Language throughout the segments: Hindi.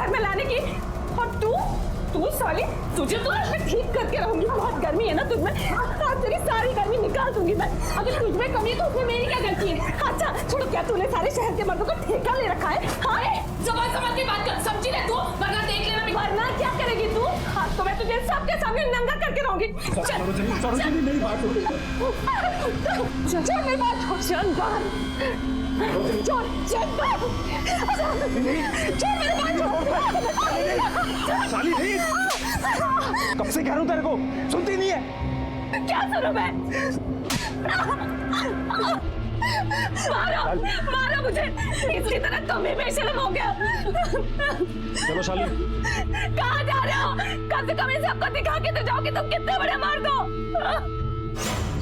घर में लाने की। और तू साली, तुझे तो मैं ठीक करके रहूंगी। बहुत गर्मी है ना तुझ में, आज तेरी सारी गर्मी निकाल दूंगी मैं। अगर तुझ में कमी है तो उसमें मेरी क्या गलती है? अच्छा छोड़ो, क्या तूने सारे शहर के मर्दों का ठेका ले रखा है? हाँ जबान की बात कर, समझी ले तू, वरना देख लेना। वरना क्या करेगी तू? आज तो मैं तुझे सबके सामने नंगा करके रहूंगी। सरोजिनी मेरी बात सुनो। मेरी बात छोड़ बाहर। साली नहीं, कब से कह रहा हूं तेरे को, सुनती नहीं है? क्या सुनूं मैं? मारो मुझे, इसी तरह तुम ही बेशर्म हो गया। चलो शाली। कहाँ जा रहे हो? कम से कम इन सबको दिखा के तो जाओ कि तुम कितने बड़े मर्द हो।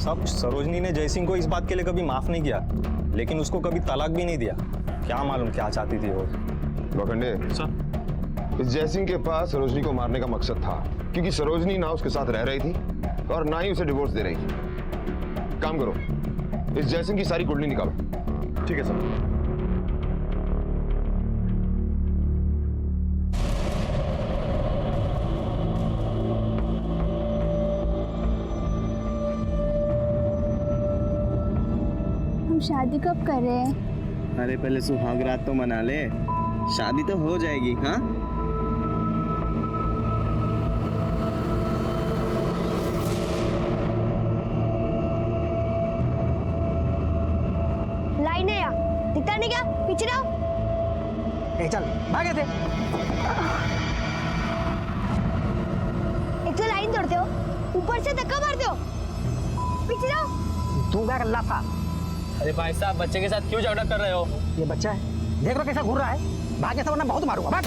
सब सरोजनी ने जयसिंह को इस बात के लिए कभी माफ नहीं किया, लेकिन उसको कभी तलाक भी नहीं दिया। क्या मालूम क्या चाहती थी वो। लोखंडे, इस जयसिंह के पास सरोजनी को मारने का मकसद था, क्योंकि सरोजनी ना उसके साथ रह रही थी और ना ही उसे डिवोर्स दे रही थी। काम करो, इस जयसिंह की सारी कुंडली निकालो। ठीक है सर। हम शादी कब कर रहे हैं? अरे पहले सुहाग रात तो मना ले, शादी तो हो जाएगी। हाँ लाइन है या दिखता नहीं क्या? पीछे रहो। चल भागे थे। एक तो लाइन तोड़ते हो, ऊपर से धक्का मारते हो। पीछे रहो। तू क्या कर रहा था? अरे भाई साहब, बच्चे के साथ क्यों झगड़ा कर रहे हो? ये बच्चा है, देख रहा कैसा घूर रहा है। भागे से वरना बहुत मारूंगा। भाग।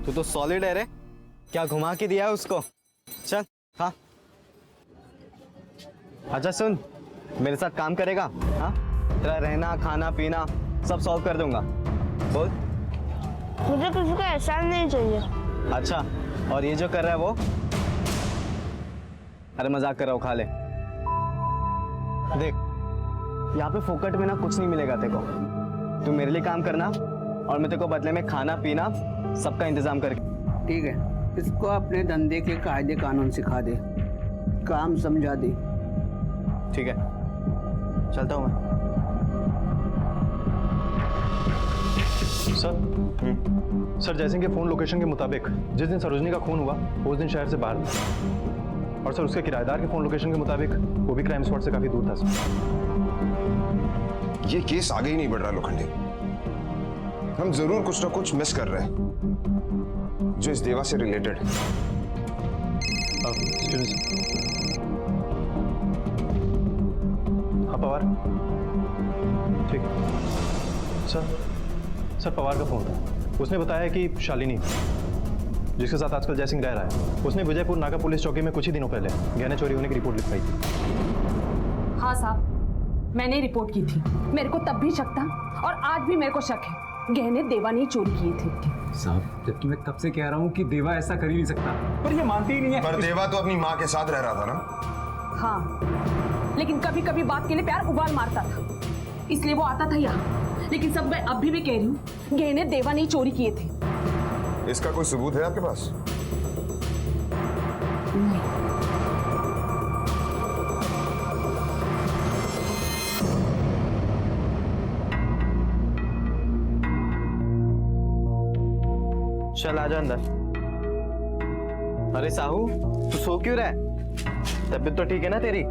तू तो सॉलिड है रे, क्या घुमा के दिया है उसको। चल हाँ। अच्छा सुन, मेरे साथ काम करेगा? हाँ, तेरा रहना खाना पीना सब सॉल्व कर दूंगा। बोल। मुझे किसी का एहसान नहीं चाहिए। अच्छा, और ये जो कर रहा है वो? अरे मजाक कर रहा हूँ, खा ले। देख, यहाँ पे फोकट में ना कुछ नहीं मिलेगा तेरे को। तू मेरे लिए काम करना और मैं तेरे को बदले में खाना पीना सबका इंतजाम करके। ठीक है, इसको अपने धंधे के कायदे कानून सिखा दे, काम समझा दे। ठीक है, चलता हूँ मैं। सर जयसिंह के फोन लोकेशन के मुताबिक जिस दिन सरोजनी का खून हुआ उस दिन शहर से बाहर था। और सर उसके किराएदार के फोन लोकेशन के मुताबिक वो भी क्राइम स्पॉट से काफी दूर था सर। ये केस आगे ही नहीं बढ़ रहा लोखंडे। हम जरूर कुछ ना कुछ मिस कर रहे हैं जो इस देवा से रिलेटेड है। हाँ पवार, ठीक। सर पवार का फोन था। उसने बताया कि शालिनी, जिसके साथ आजकल जयसिंह रह रहा है, उसने विजयपुर नाका पुलिस चौकी में कुछ ही दिनों पहले गहने चोरी होने की रिपोर्ट लिखवाई थी। हाँ साहब, मैंने रिपोर्ट की थी। मेरे को तब भी शक था और आज भी मेरे को शक है, गहने देवा ने चोरी किए थे। साहब, जबकि मैं कब से कह रहा हूँ कि देवा ऐसा कर ही नहीं सकता, पर ये मानती ही नहीं है। पर देवा तो अपनी माँ के साथ रह रहा था ना। हाँ, लेकिन कभी कभी बात के लिए प्यार उबाल मारता था, इसलिए वो आता था यहाँ। लेकिन सब मैं अभी भी कह रही हूँ, गहने देवा ने चोरी किए थे। इसका कोई सबूत है आपके पास? नहीं। चल आजा अंदर। अरे साहू, तू सो क्यों रहा है? तबीयत तो ठीक है ना तेरी?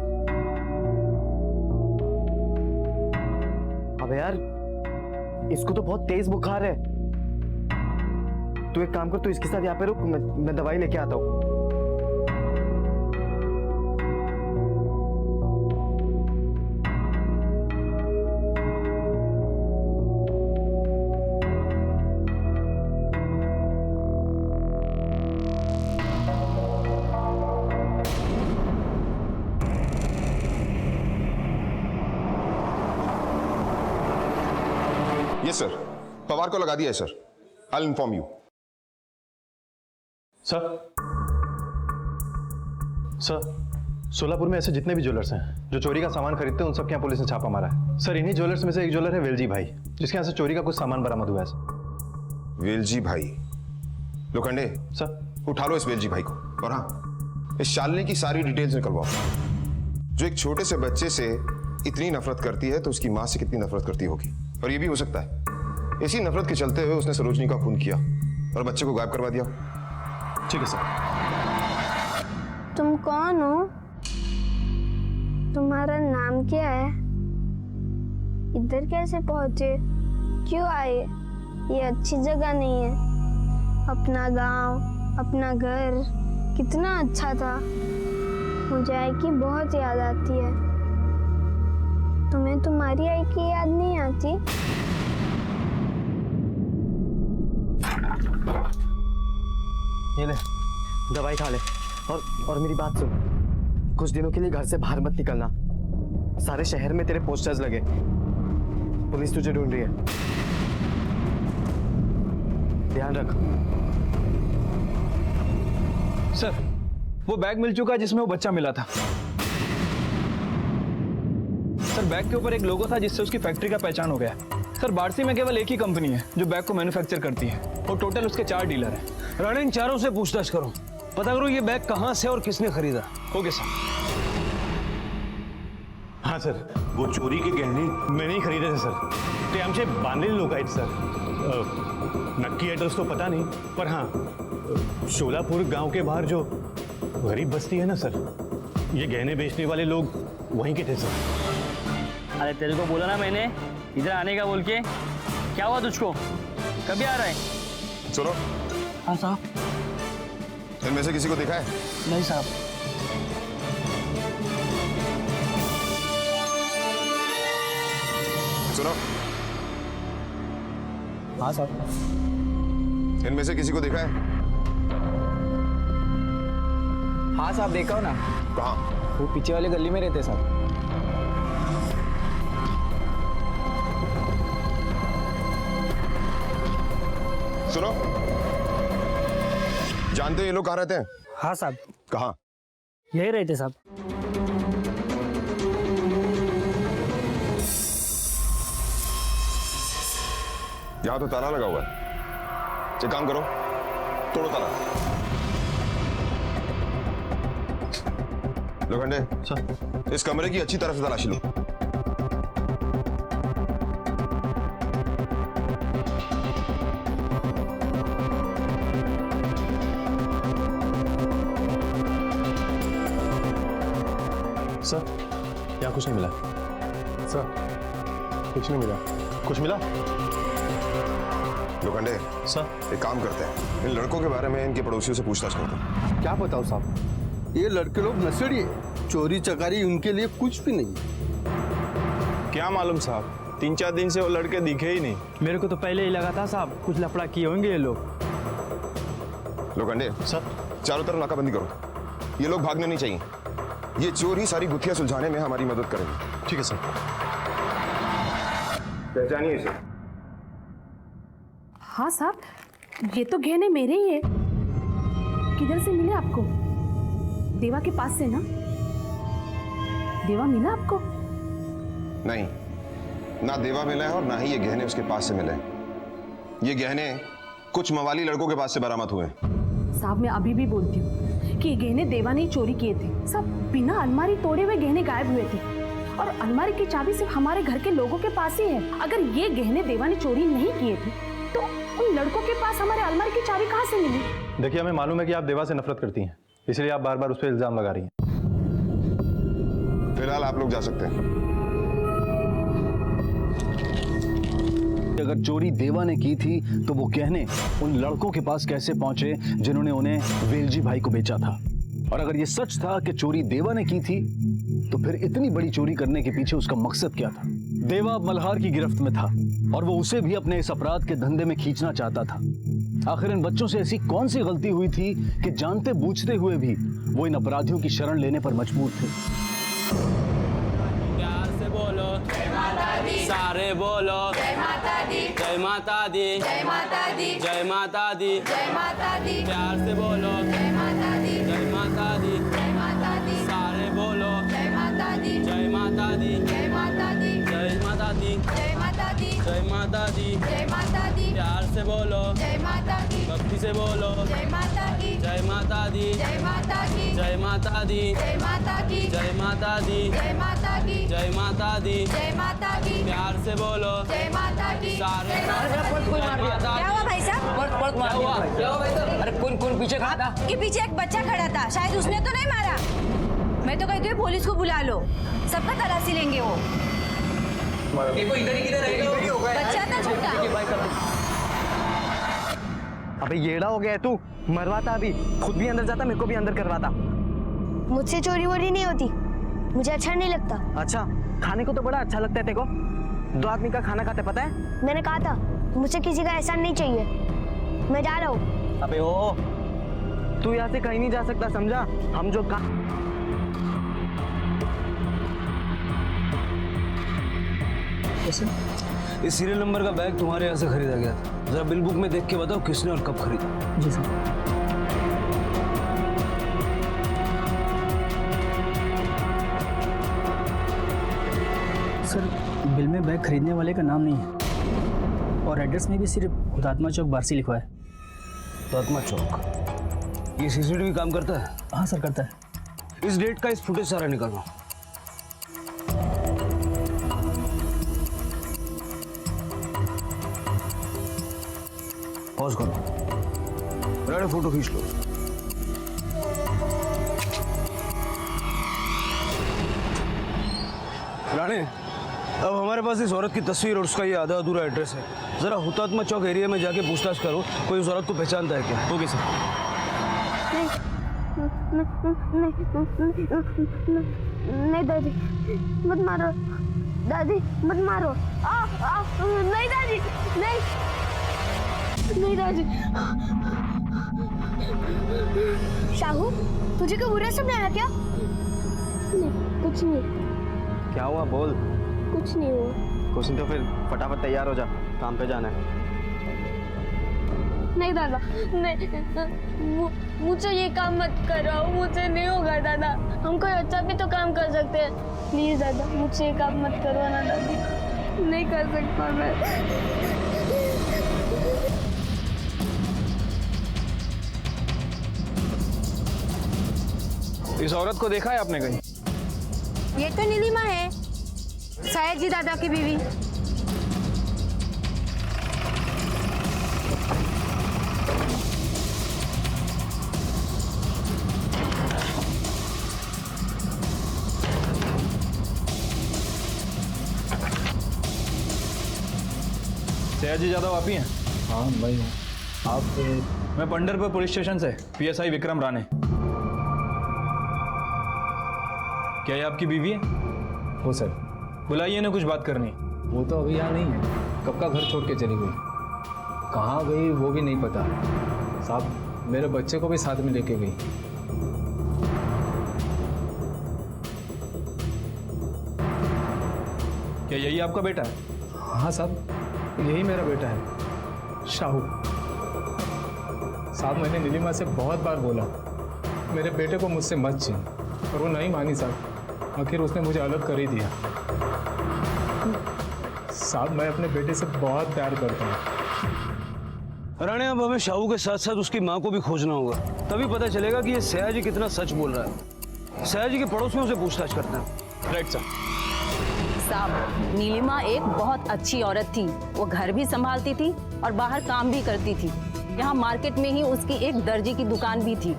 अबे यार, इसको तो बहुत तेज बुखार है। तू एक काम कर, तू इसके साथ यहाँ पे रुक, मैं दवाई लेके आता हूँ। यस सर, पवार को लगा दिया है sir. I inform you. Sir Solapur में ऐसे जितने भी ज्वेलर्स हैं जो चोरी का सामान खरीदते हैं, उन सब के यहाँ पुलिस ने छापा मारा है। सर इन्हीं ज्वेलर्स में से एक ज्वेलर है वेलजी भाई, जिसके यहाँ से चोरी का कुछ सामान बरामद हुआ है सर। वेलजी भाई? लोखंडे सर उठा लो इस वेलजी भाई को, और हाँ, इस शालिनी की सारी डिटेल्स निकलवाओ। जो एक छोटे से बच्चे से इतनी नफरत करती है तो उसकी माँ से कितनी नफरत करती होगी। और ये भी हो सकता है इसी नफरत के चलते हुए उसने सरोजनी का खून किया और बच्चे को गायब करवा दिया। ठीक है सर। तुम कौन हो? तुम्हारा नाम क्या है? इधर कैसे पहुंचे? क्यों आए? ये अच्छी जगह नहीं है। अपना गांव, अपना घर कितना अच्छा था। मुझे आई की बहुत याद आती है। तुम्हें तुम्हारी आई की याद नहीं आती? ये ले, दवाई खा ले। और मेरी बात सुन, कुछ दिनों के लिए घर से बाहर मत निकलना। सारे शहर में तेरे पोस्टर्स लगे, पुलिस तुझे ढूंढ रही है। ध्यान रख। सर वो बैग मिल चुका है जिसमें वो बच्चा मिला था। सर बैग के ऊपर एक लोगो था जिससे उसकी फैक्ट्री का पहचान हो गया। सर बारसी में केवल एक ही कंपनी है जो बैग को मैन्युफैक्चर करती है और टोटल उसके 4 डीलर हैं। राणा इन चारों से पूछताछ करो, पता करो ये बैग कहाँ से और किसने खरीदा। Okay sir. हाँ सर, वो चोरी के गहने मैंने ही खरीदे थे सर। ते आमचे बांधलेले लोक आहेत सर। नक्की एड्रेस तो पता नहीं, पर हाँ शोलापुर गांव के बाहर जो गरीब बस्ती है ना सर, ये गहने बेचने वाले लोग वहीं के थे सर। अरे तेरे को बोला ना मैंने इधर आने का बोल के, क्या हुआ तुझको? कभी आ रहा है? सुनो। हाँ साहब। इनमें से किसी को देखा है? नहीं साहब। सुनो। हाँ साहब। इनमें से किसी को देखा है? हाँ साहब, देखा हो ना। कहाँ? वो पीछे वाले गली में रहते साहब। सुनो, जानते हो ये लोग कहाँ रहते हैं? हाँ साहब। कहाँ? यही रहते साहब। यहाँ तो ताला लगा हुआ है। एक काम करो, तोड़ो ताला। लोखंडे सर इस कमरे की अच्छी तरह से तलाशी लो। सर यहाँ कुछ नहीं मिला। सर कुछ नहीं मिला। कुछ मिला? लोखंडे सर एक काम करते हैं, इन लड़कों के बारे में इनके पड़ोसियों से पूछताछ करते हैं। क्या बताओ साहब, ये लड़के लोग नशेड़ी है। चोरी चकारी उनके लिए कुछ भी नहीं। क्या मालूम साहब, 3-4 दिन से वो लड़के दिखे ही नहीं। मेरे को तो पहले ही लगा था साहब कुछ लफड़ा किए होंगे ये लोग। लोखंडे सर चारों तरफ नाकाबंदी करो। ये लोग भागने नहीं चाहिए। ये चोर ही सारी गुत्थियां सुलझाने में हमारी मदद करेंगे। ठीक है सर। पहचानिए इसे। हाँ साहब, ये तो गहने मेरे ही है। किधर से मिले आपको? देवा के पास से ना? देवा मिला आपको? नहीं, ना देवा मिला है और ना ही ये गहने उसके पास से मिले। ये गहने कुछ मवाली लड़कों के पास से बरामद हुए। साहब मैं अभी भी बोलती हूँ कि ये गहने देवा ने ही चोरी किए थे। सब बिना अलमारी तोड़े हुए गहने गायब हुए थे और अलमारी की चाबी सिर्फ हमारे घर के लोगों के पास ही है। अगर ये गहने देवा ने चोरी नहीं किए थे तो उन लड़कों के पास हमारे अलमारी की चाबी कहाँ से मिली? देखिए हमें मालूम है कि आप देवा से नफरत करती हैं, इसलिए आप बार बार उस पर इल्जाम लगा रही हैं। फिलहाल आप लोग जा सकते हैं। अगर चोरी देवा ने की थी तो वो गहने उन लड़कों के पास कैसे पहुंचे जिन्होंने उन्हें वेलजी भाई को बेचा था? और अगर ये सच था कि चोरी देवा ने की थी तो फिर इतनी बड़ी चोरी करने के पीछे उसका मकसद क्या था? देवा मल्हार की गिरफ्त में था और वो उसे भी अपने इस अपराध के धंधे में खींचना चाहता था। आखिर इन बच्चों से ऐसी कौन सी गलती हुई थी कि जानते बूझते हुए भी वो इन अपराधियों की शरण लेने पर मजबूर थे? प्यार से बोलो। सारे बोलो जय माता दी, जय माता दी, जय माता दी, जय माता दी, जय माता दी, प्यार से बोलो जय माता दी, जय माता दी, जय माता दी, सारे बोलो जय माता दी, जय माता दी, जय माता दी, जय माता दी, जय माता दी, जय माता दी, जय माता दी, प्यार से बोलो जय माता दी, भक्ति से बोलो जय माता दी, जय माता दी, जय माता दी, जय माता दी, जय माता दी, जय माता दी, जय माता दी, जय माता दी, जय माता दी, प्यार से बोलो जय माता दी, सारे जय माता दी। क्या हुआ भाई साहब? क्या हुआ? क्या हुआ भाई साहब? अरे कौन पीछे खड़ा था? आपके पीछे एक बच्चा खड़ा था, शायद उसने तो नहीं मारा। मैं तो कहती हूँ पुलिस को बुला लो, सबका तलाशी लेंगे वो। देखो इधर ही किधर रहेगा? बच्चा था छोटा। अबे येड़ा हो गया है तू, मरवाता अभी, खुद भी अंदर जाता, मेरे को भी अंदर करवाता। मुझसे चोरी वोरी नहीं होती, मुझे अच्छा नहीं लगता। अच्छा, खाने को तो बड़ा अच्छा लगता है तेरे को। 2 आदमी का खाना खाते पता है? मैंने कहा था मुझे किसी का एहसान नहीं चाहिए, मैं जा रहा हूँ। अबे ओ, तू यहाँ से कहीं नहीं जा सकता, समझा? हम जो इस सीरियल नंबर का बैग तुम्हारे यहाँ से खरीदा गया था। जरा बिल बुक में देख के बताओ किसने और कब खरीदा। जी सर। सर बिल में बैग खरीदने वाले का नाम नहीं है और एड्रेस में भी सिर्फ हुतात्मा चौक बारसी लिखा है। हुतात्मा चौक, ये सीसीटीवी काम करता है? हाँ सर करता है। इस डेट का इस फुटेज सारा निकालो। पॉज करो, रेडी, फोटो खींच लो। राणे, अब हमारे पास इस औरत की तस्वीर और उसका ये आधा अधूरा एड्रेस है। जरा हुतात्मा चौक एरिया में जाके पूछताछ करो, कोई उस औरत को पहचानता है क्या? Okay sir. नहीं दादी, मत मारो दादी, मत मारो। नहीं दादी, नहीं नहीं दादी। शाहू, तुझे कोई बुरा सपना आया क्या? नहीं, कुछ नहीं। क्या हुआ, बोल। कुछ नहीं हुआ। कुछ नहीं तो फिर फटाफट तैयार हो जा, काम पे जाना है। नहीं दादा, नहीं, मुझे ये काम मत कराओ, मुझे नहीं होगा दादा। हम कोई अच्छा भी तो काम कर सकते हैं। प्लीज दादा, मुझे ये काम मत करो ना दादी, नहीं कर सकता मैं। इस औरत को देखा है आपने कहीं? ये तो नीलिमा है, शायद जी दादा की बीवी। सयाजी यादव आप ही हैं? हाँ भाई, आप? मैं पंडरपुर पुलिस स्टेशन से पीएसआई विक्रम राणे। क्या ये आपकी बीवी है? हो सर। बुलाइए ना, कुछ बात करनी। वो तो अभी यहाँ नहीं है, कब का घर छोड़ के चली गई, कहाँ गई वो भी नहीं पता। साहब, मेरे बच्चे को भी साथ में लेके गई। क्या यही आपका बेटा है? हाँ साहब, यही मेरा बेटा है, शाहू। साहब, मैंने नीलिमा से बहुत बार बोला मेरे बेटे को मुझसे मत छीन, पर वो नहीं मानी साहब। आखिर उसने मुझे अलग कर ही दिया। साहब, मैं अपने बेटे से बहुत प्यार करता हूँ। राणे, अब हमें शाहू के साथ साथ उसकी माँ को भी खोजना होगा, तभी पता चलेगा कि ये सयाजी कितना सच बोल रहा है। सयाजी के पड़ोस में उसे पूछताछ करते हैं। Right sir. साहब, नीलिमा एक बहुत अच्छी औरत थी, वो घर भी संभालती थी और बाहर काम भी करती थी। यहाँ मार्केट में ही उसकी एक दर्जी की दुकान भी थी।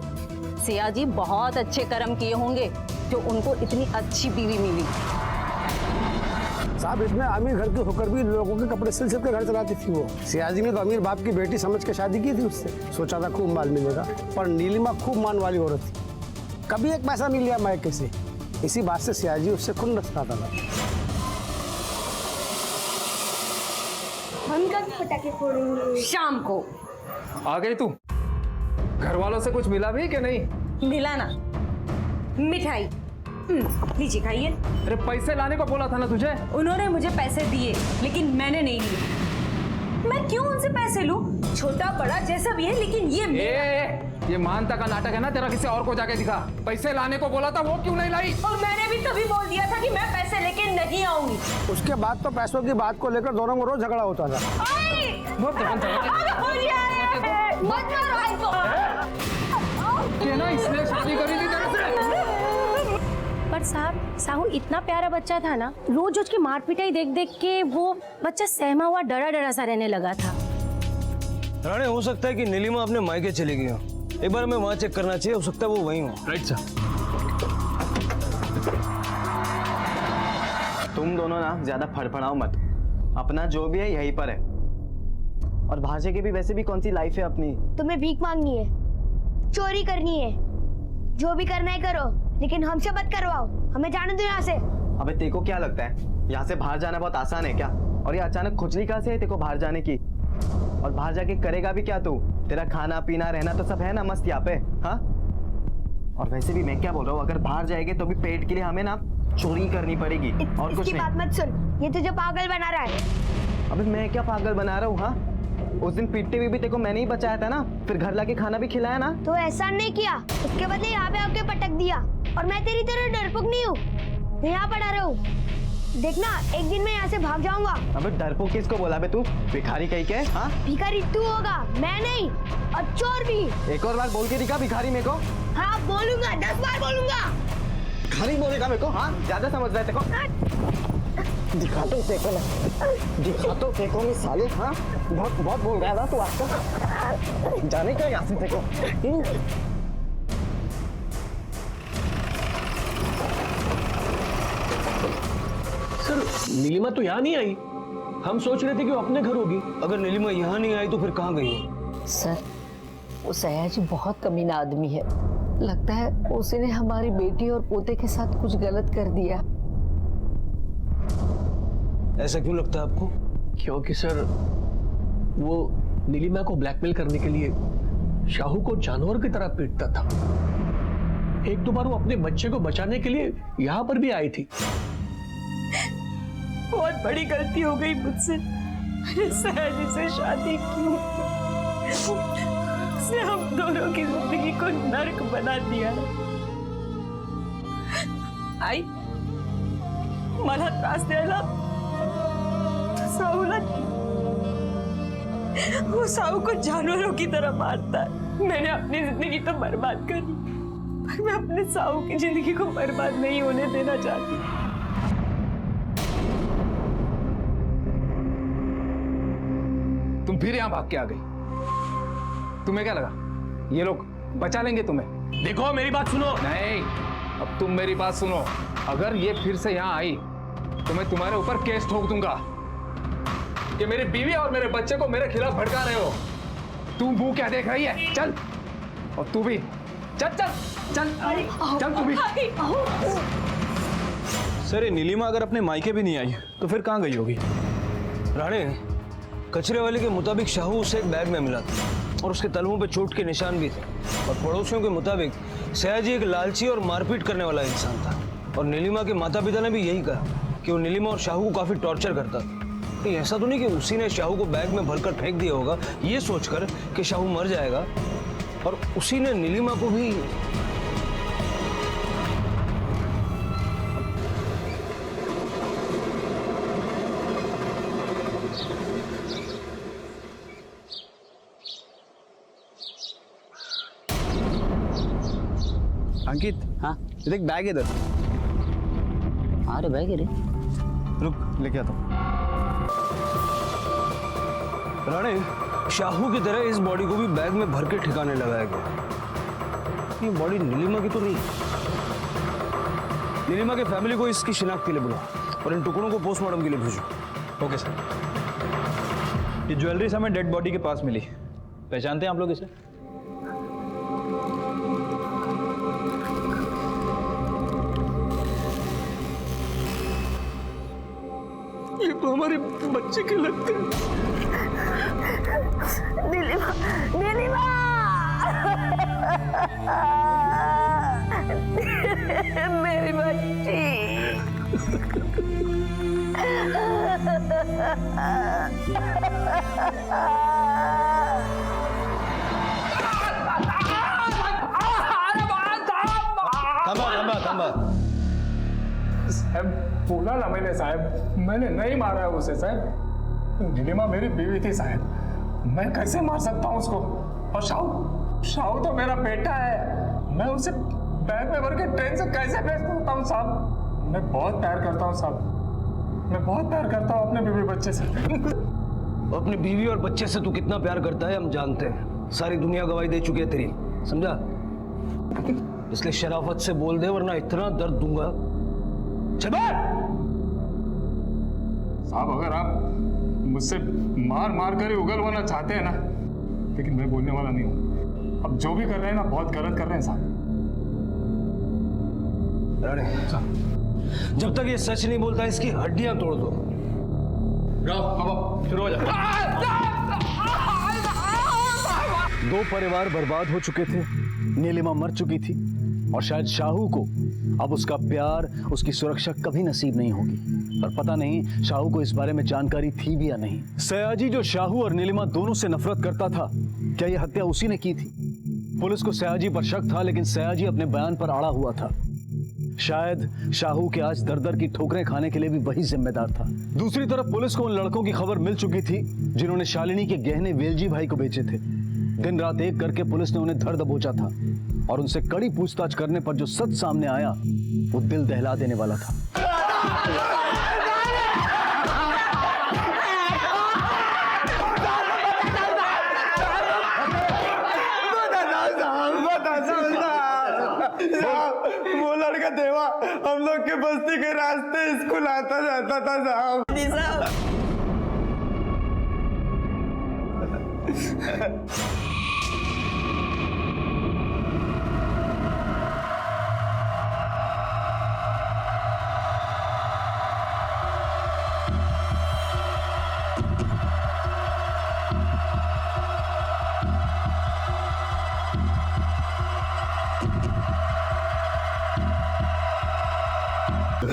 सयाजी बहुत अच्छे कर्म किए होंगे जो उनको इतनी अच्छी बीवी मिली। साहब, इतने अमीर घर के होकर भी लोगों के कपड़े सिल के घर चलाती थी वो। सियाजी ने तो अमीर बाप की बेटी समझ के शादी की थी उससे, सोचा था खूब माल मिलेगा, पर नीलिमा खूब मान वाली औरत थी, कभी एक पैसा नहीं लिया मायके से। इसी बात से सियाजी उससे खून रखता था। हम कब पटाखे फोड़ेंगे? शाम को। आ गई तू? घर वालों से कुछ मिला भी कि नहीं? मिला ना, मिठाई लीजिए खाइए। अरे पैसे लाने को बोला था ना तुझे। उन्होंने मुझे पैसे दिए लेकिन मैंने नहीं लिए। मैं क्यों उनसे पैसे लूं? छोटा बड़ा जैसा भी है लेकिन ये मेरा। ये मानता का नाटक है ना तेरा, किसी और को जाके दिखा। पैसे लाने को बोला था, वो क्यों नहीं लाई? और मैंने भी तभी बोल दिया था कि मैं पैसे लेके नहीं आऊंगी। उसके बाद तो पैसों की बात को लेकर दोनों में रोज झगड़ा होता था। इसने शादी करी थी तेरे से। पर साहब, साहू इतना प्यारा बच्चा था ना, रोज उसकी मार पिटाई देख देख के वो बच्चा सहमा हुआ डरा डरा सा रहने लगा था। राणे, हो सकता है कि नीलिमा अपने मायके चली गई हो। एक बार हमें वहां चेक करना चाहिए, हो सकता है वो वहीं हो। Right sir. तुम दोनों ना ज्यादा फड़फड़ाओ मत, अपना जो भी है यहीं पर है। और भाषा की भी वैसे भी कौन सी लाइफ है अपनी। तुम्हें भीख मांगनी है, चोरी करनी है, जो भी करना है करो, लेकिन हमसे मत करवाओ। हमें जाने दो यहाँ से। अबे तेरे को क्या लगता है यहाँ से बाहर जाना बहुत आसान है क्या? और ये अचानक खुजली कहाँ से है तेरे को बाहर जाने की? और बाहर जाके करेगा भी क्या तू? तेरा खाना पीना रहना तो सब है ना मस्त यहाँ पे, हाँ? और वैसे भी मैं क्या बोल रहा हूँ, अगर बाहर जाएंगे तो भी पेट के लिए हमें ना चोरी करनी पड़ेगी और कुछ इसकी नहीं। बात मत सुन, ये तुझे पागल बना रहा है। अबे मैं क्या पागल बना रहा हूँ? हाँ, उस दिन पीटते हुए भी तेरे को मैंने ही बचाया था ना, फिर घर लाके खाना भी खिलाया ना। तो एहसान नहीं किया, उसके बदले यहाँ पे आके पटक दिया। और मैं तेरी तरह डरपोक नहीं हूँ, मैं यहाँ पड़ा रहा हूँ। देखना, एक दिन मैं यहाँ से भाग जाऊंगा। अबे डरपोक किसको बोला बे तू? भिखारी कहीं के? हाँ, भिखारी तू होगा, मैं नहीं। और चोर भी। एक और बार बोल के दिखा भिखारी मेरे को। हाँ बोलूंगा, 10 बार बोलूंगा। भिखारी बोलेगा मेरे को? हाँ, ज्यादा समझ रहा है तेरे को। दिखा तो देखो ना, दिखा तो देखो मैं साले। हाँ, बहुत बोल रहा था तू आजकल। जाने का यहाँ से देखो। सर, नीलिमा तो यहाँ नहीं आई। हम सोच रहे थे कि वो अपने घर होगी। अगर नीलिमा यहाँ नहीं आई तो फिर कहाँ गई हो? सर, वो सयाजी बहुत कमीना आदमी है। लगता है उसने हमारी बेटी और पोते के साथ कुछ गलत कर दिया। ऐसा क्यों लगता है आपको? क्योंकि सर, वो नीलिमा को ब्लैकमेल करने के लिए शाहू को जानवर की तरह पीटता था। एक दो बार वो अपने बच्चे को बचाने के लिए यहाँ पर भी आई थी। बहुत बड़ी गलती हो गई मुझसे। मैंने सयाजी से शादी की। उसने हम दोनों की जिंदगी को नर्क बना दिया। आई मला त्रास द्यायला साहूला, वो साहू को जानवरों की तरह मारता है। मैंने अपनी जिंदगी तो बर्बाद करी, पर मैं अपने साहू की जिंदगी को बर्बाद नहीं होने देना चाहती। तुम फिर यहाँ भाग के आ गई। तुम्हें क्या लगा ये लोग बचा लेंगे तुम्हें? देखो, मेरी बात सुनो। नहीं, अब तुम मेरी बात सुनो। अगर ये फिर से यहाँ आई तो मैं तुम्हारे ऊपर केस ठोक दूंगा कि मेरी बीवी और मेरे बच्चे को मेरे खिलाफ भड़का रहे हो। तू मुंह क्या देख रही है? चल, और तू भी चल चल चल चल तू भी। सर, ये नीलिमा अगर अपने मायके भी नहीं आई तो फिर कहाँ गई होगी? राणे, कचरे वाले के मुताबिक शाहू उसे एक बैग में मिला था और उसके तलवों पे चोट के निशान भी थे। और पड़ोसियों के मुताबिक सयाजी एक लालची और मारपीट करने वाला इंसान था। और नीलिमा के माता पिता ने भी यही कहा कि वो नीलिमा और शाहू को काफी टॉर्चर करता था। ऐसा तो नहीं कि उसी ने शाहू को बैग में भरकर फेंक दिया होगा ये सोचकर कि शाहू मर जाएगा, और उसी ने नीलिमा को भी। अंकित, हाँ, देख बैग इधर। अरे बैग रे, रुक, लेके आता हूँ। राणे, शाहू की तरह इस बॉडी को भी बैग में भर के ठिकाने लगाया गया। ये बॉडी नीलिमा की तो नहीं। नीलिमा के फैमिली को इसकी शिनाख्त के लिए बुलाओ और इन टुकड़ों को पोस्टमार्टम के लिए भेजो। Okay sir. ये ज्वेलरीज हमें डेड बॉडी के पास मिली। पहचानते हैं आप लोग इसे? ये तो हमारे बच्चे के लगते हैं। नीलिमा, नीलिमा। मेरी बच्ची। थंबा। साहब बोला ना मैंने, साहब मैंने नहीं मारा है उसे। साहब नीलिमा मेरी बीवी थी साहब, मैं कैसे मार सकता हूँ उसको? और शाहू तो मेरा बेटा है, मैं उसे बैग में भर के ट्रेन से कैसे भेज सकता हूँ साहब? मैं बहुत प्यार करता हूँ साहब, मैं बहुत प्यार करता हूँ अपने बीवी बच्चे से। अपनी बीवी और बच्चे से तू कितना प्यार करता है हम जानते हैं, सारी दुनिया गवाही दे चुकी है तेरी, समझा? इसलिए शराफत से बोल दे वरना इतना दर्द दूंगा। चल बाहर। साहब अगर आप मुझसे मार कर ही उगलवाना चाहते हैं ना, लेकिन मैं बोलने वाला नहीं हूँ। अब जो भी कर रहे हैं ना बहुत गलत कर रहे हैं साहब। जब तक ये सच नहीं बोलता इसकी हड्डियां तोड़ दो। शुरू हो जा। दो परिवार बर्बाद हो चुके थे, नीलिमा मर चुकी थी और शायद शाहू को अब उसका प्यार, उसकी सुरक्षा कभी नसीब नहीं होगी। और पता नहीं शाहू को इस बारे में जानकारी थी भी या नहीं। सयाजी जो शाहू और नीलिमा दोनों से नफरत करता था, क्या यह हत्या उसी ने की थी? पुलिस को सयाजी पर शक था, लेकिन सयाजी अपने बयान पर अड़ा हुआ था। शायद शाहू के आज दर-दर की ठोकरें खाने के लिए भी वही जिम्मेदार था। दूसरी तरफ पुलिस को उन लड़कों की खबर मिल चुकी थी जिन्होंने शालिनी के गहने वेलजी भाई को बेचे थे। दिन रात एक करके पुलिस ने उन्हें धर दबोचा था और उनसे कड़ी पूछताछ करने पर जो सच सामने आया वो दिल दहला देने वाला था। वो लड़का देवा हम लोग के बस्ती के रास्ते स्कूल आता जाता था साहब।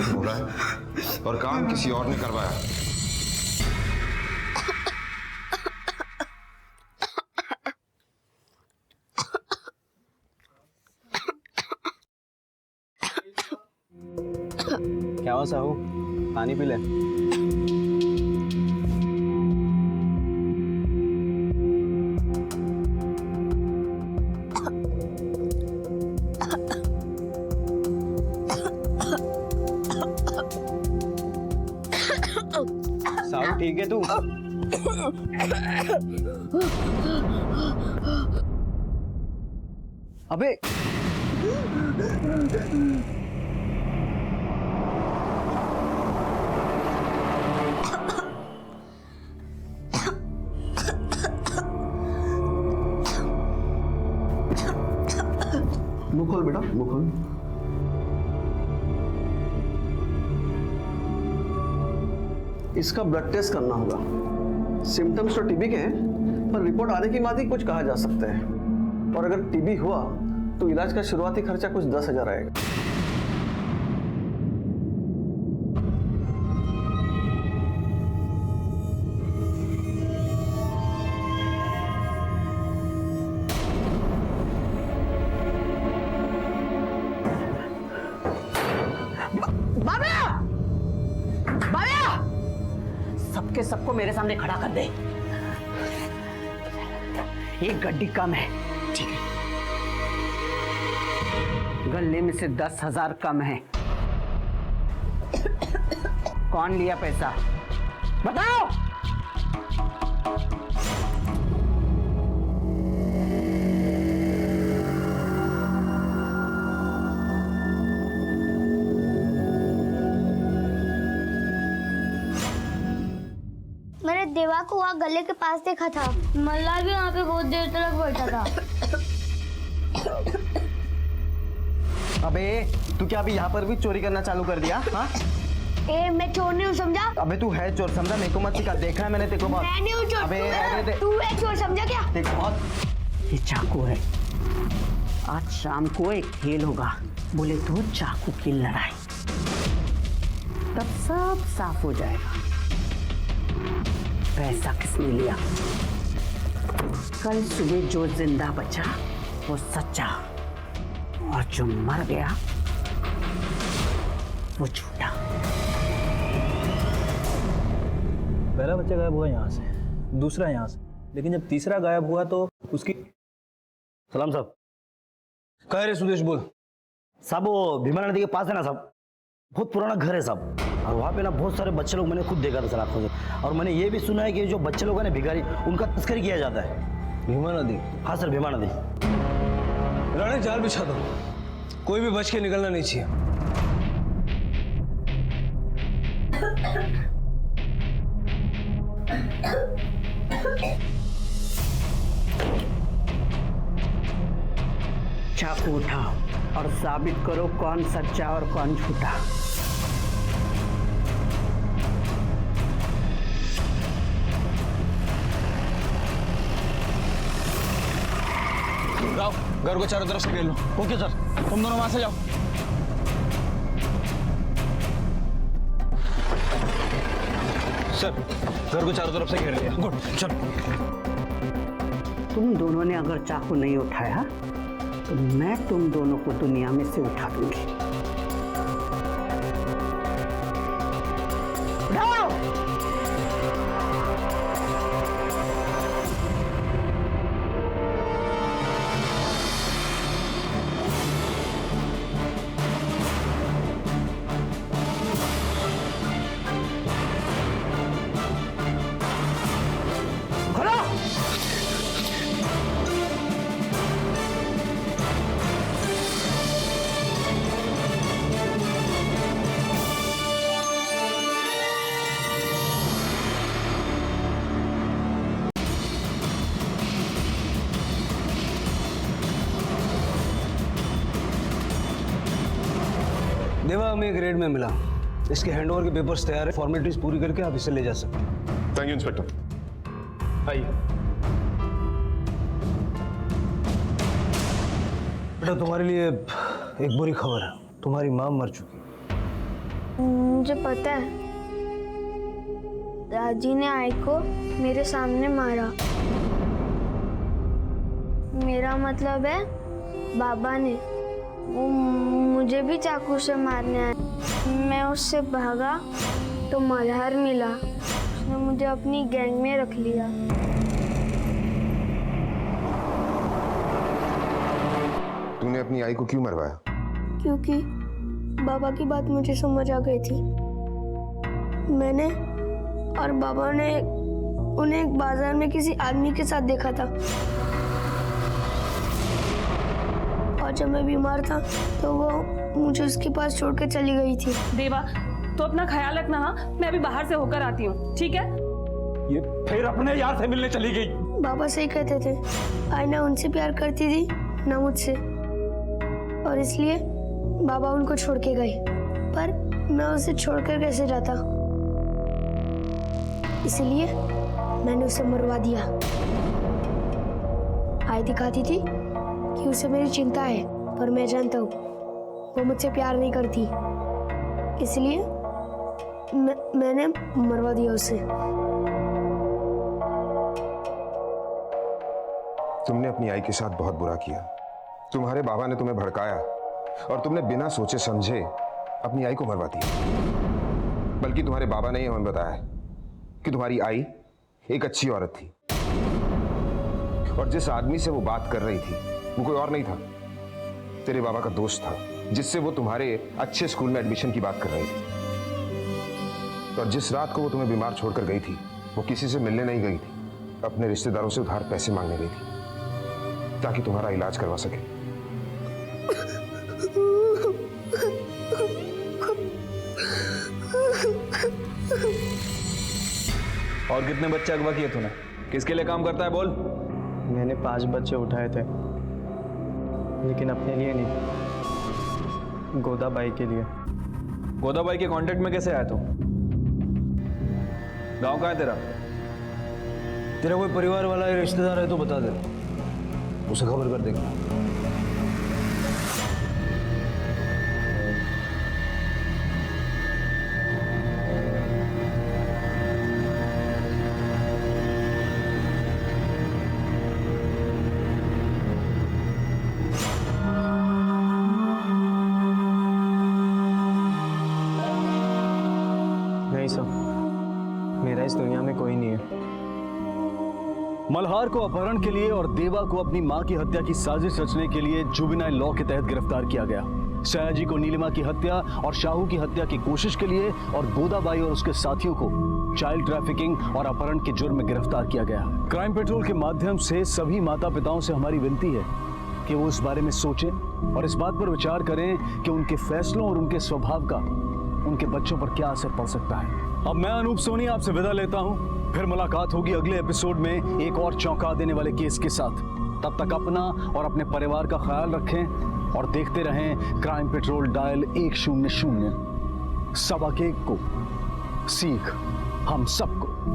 हो रहा है और काम किसी और ने करवाया। क्या हुआ साहू, पानी पी ले। साहू ठीक है तू? अबे मुंह खोल बेटा, मुंह खोल। इसका ब्लड टेस्ट करना होगा। सिम्टम्स तो टीबी के हैं, पर रिपोर्ट आने के बाद ही कुछ कहा जा सकता है। और अगर टीबी हुआ तो इलाज का शुरुआती खर्चा कुछ 10,000 आएगा। सबके सबको मेरे सामने खड़ा कर दे। एक गड्डी कम है, ठीक है? गले में से 10,000 कम है। कौन लिया पैसा बताओ। मैंने देवा को वहाँ गले के पास देखा था। मल्ला भी वहाँ पे बहुत देर तक बैठा था। अबे तू क्या अभी यहाँ पर भी चोरी करना चालू कर दिया? हाँ? ए मैं चोर नहीं हूँ, समझा? अबे तू है चोर, समझा? मेरे को मत सिखा, देखा है मैंने तेरे को बहुत। मैं नहीं हूँ चोर। अबे तू है चोर, समझा क्या? देख बहुत। ये चाकू है, आज शाम को एक खेल होगा, बोले तो चाकू की लड़ाई, तब सब साफ हो जाएगा। पैसा किसने लिया? कल सुबह जो जिंदा बचा वो सच्चा, और जो मर गया वो झूठा। पहला बच्चा गायब हुआ यहाँ से, दूसरा यहाँ से, लेकिन जब तीसरा गायब हुआ तो उसकी। सलाम साहब। कह रहे सुदेश, बोल साहब। वो भीमा नदी के पास है ना साहब, बहुत पुराना घर है साहब, और वहाँ पे ना बहुत सारे बच्चे लोग मैंने खुद देखा था सर आंखों से। और मैंने ये भी सुना है कि जो बच्चे लोग हैं ना भिखारी, उनका तस्करी किया जाता है। भीमा नदी? हाँ सर, भीमा नदी। राणे जाल बिछा दो, कोई भी बच के निकलना नहीं चाहिए। चाकू उठाओ और साबित करो कौन सच्चा और कौन झूठा। राव, घर को चारों तरफ से घेर लो। Okay sir. तुम दोनों वहां से जाओ। सर, घर को चारों तरफ से घेर लिया। गुड, चलो। तुम दोनों ने अगर चाकू नहीं उठाया तो मैं तुम दोनों को दुनिया में से उठा दूंगी। उठाओ! देवा, हमें एक रेड में मिला। इसके हैंडओवर के पेपर्स तैयार है, फॉर्मेलिटीज पूरी करके आप इसे ले जा सकते हैं। Thank you inspector. आइए। बेटा, तुम्हारे लिए एक बुरी खबर है, तुम्हारी माँ मर चुकी है। मुझे पता है, राजी ने आई को मेरे सामने मारा। मेरा मतलब है बाबा ने, वो मुझे भी चाकू से मारने आया। मैं उससे भागा तो मल्हार मिला, उसने मुझे अपनी गैंग में रख लिया। तूने अपनी आई को क्यों मरवाया? क्योंकि बाबा की बात मुझे समझ आ गई थी। मैंने और बाबा ने उन्हें एक बाजार में किसी आदमी के साथ देखा था, और जब मैं बीमार था तो वो मुझे उसके पास छोड़ के चली गई थी। देवा, तो अपना ख्याल रखना। हाँ, मैं अभी बाहर से होकर आती हूँ, ठीक है? ये फिर अपने यार से मिलने चली गई। बाबा सही कहते थे, आई ना उनसे प्यार करती थी ना मुझसे, और इसलिए बाबा उनको छोड़ के गए। पर मैं उसे छोड़कर कैसे जाता, इसलिए मैंने उसे मरवा दिया। आई दिखाती थी कि उसे मेरी चिंता है, पर मैं जानता हूँ वो मुझसे प्यार नहीं करती, इसलिए मैंने मरवा दिया उसे। तुमने अपनी आई के साथ बहुत बुरा किया। तुम्हारे बाबा ने तुम्हें भड़काया और तुमने बिना सोचे समझे अपनी आई को मरवा दिया। बल्कि तुम्हारे बाबा ने हमें बताया कि तुम्हारी आई एक अच्छी औरत थी, और जिस आदमी से वो बात कर रही थी वो कोई और नहीं था, तेरे बाबा का दोस्त था, जिससे वो तुम्हारे अच्छे स्कूल में एडमिशन की बात कर रही थी। और जिस रात को वो तुम्हें बीमार छोड़कर गई थी, वो किसी से मिलने नहीं गई थी, अपने रिश्तेदारों से उधार पैसे मांगने गई थी ताकि तुम्हारा इलाज करवा सके। और कितने बच्चे अगवा किए तूने? किसके लिए काम करता है, बोल? मैंने 5 बच्चे उठाए थे, लेकिन अपने लिए नहीं, गोदाबाई के लिए। गोदाबाई के कांटेक्ट में कैसे आया तू? गांव कहाँ है तेरा? तेरा कोई परिवार वाला या रिश्तेदार है तो बता दे, उसे खबर कर देगा। नहीं सर, मेरा इस दुनिया में कोई नहीं है। मल्हार को अपहरण के लिए और देवा को अपनी मां की हत्या की साजिश रचने के लिए जुवेनाइल लॉ के तहत गिरफ्तार किया गया। सयाजी को नीलिमा की हत्या और शाहू की हत्या की कोशिश के लिए और गोदाबाई और उसके साथियों को चाइल्ड ट्रैफिकिंग और अपहरण के जुर्म में गिरफ्तार किया गया। क्राइम पेट्रोल के माध्यम से सभी माता पिताओं से हमारी विनती है कि वो इस बारे में सोचें और इस बात पर विचार करें कि उनके फैसलों और उनके स्वभाव का उनके बच्चों पर क्या असर पड़ सकता है। अब मैं अनूप सोनी आपसे विदा लेता हूं, फिर मुलाकात होगी अगले एपिसोड में एक और चौंका देने वाले केस के साथ। तब तक अपना और अपने परिवार का ख्याल रखें और देखते रहें क्राइम पेट्रोल डायल 100। सबक एक को, सीख हम सबको।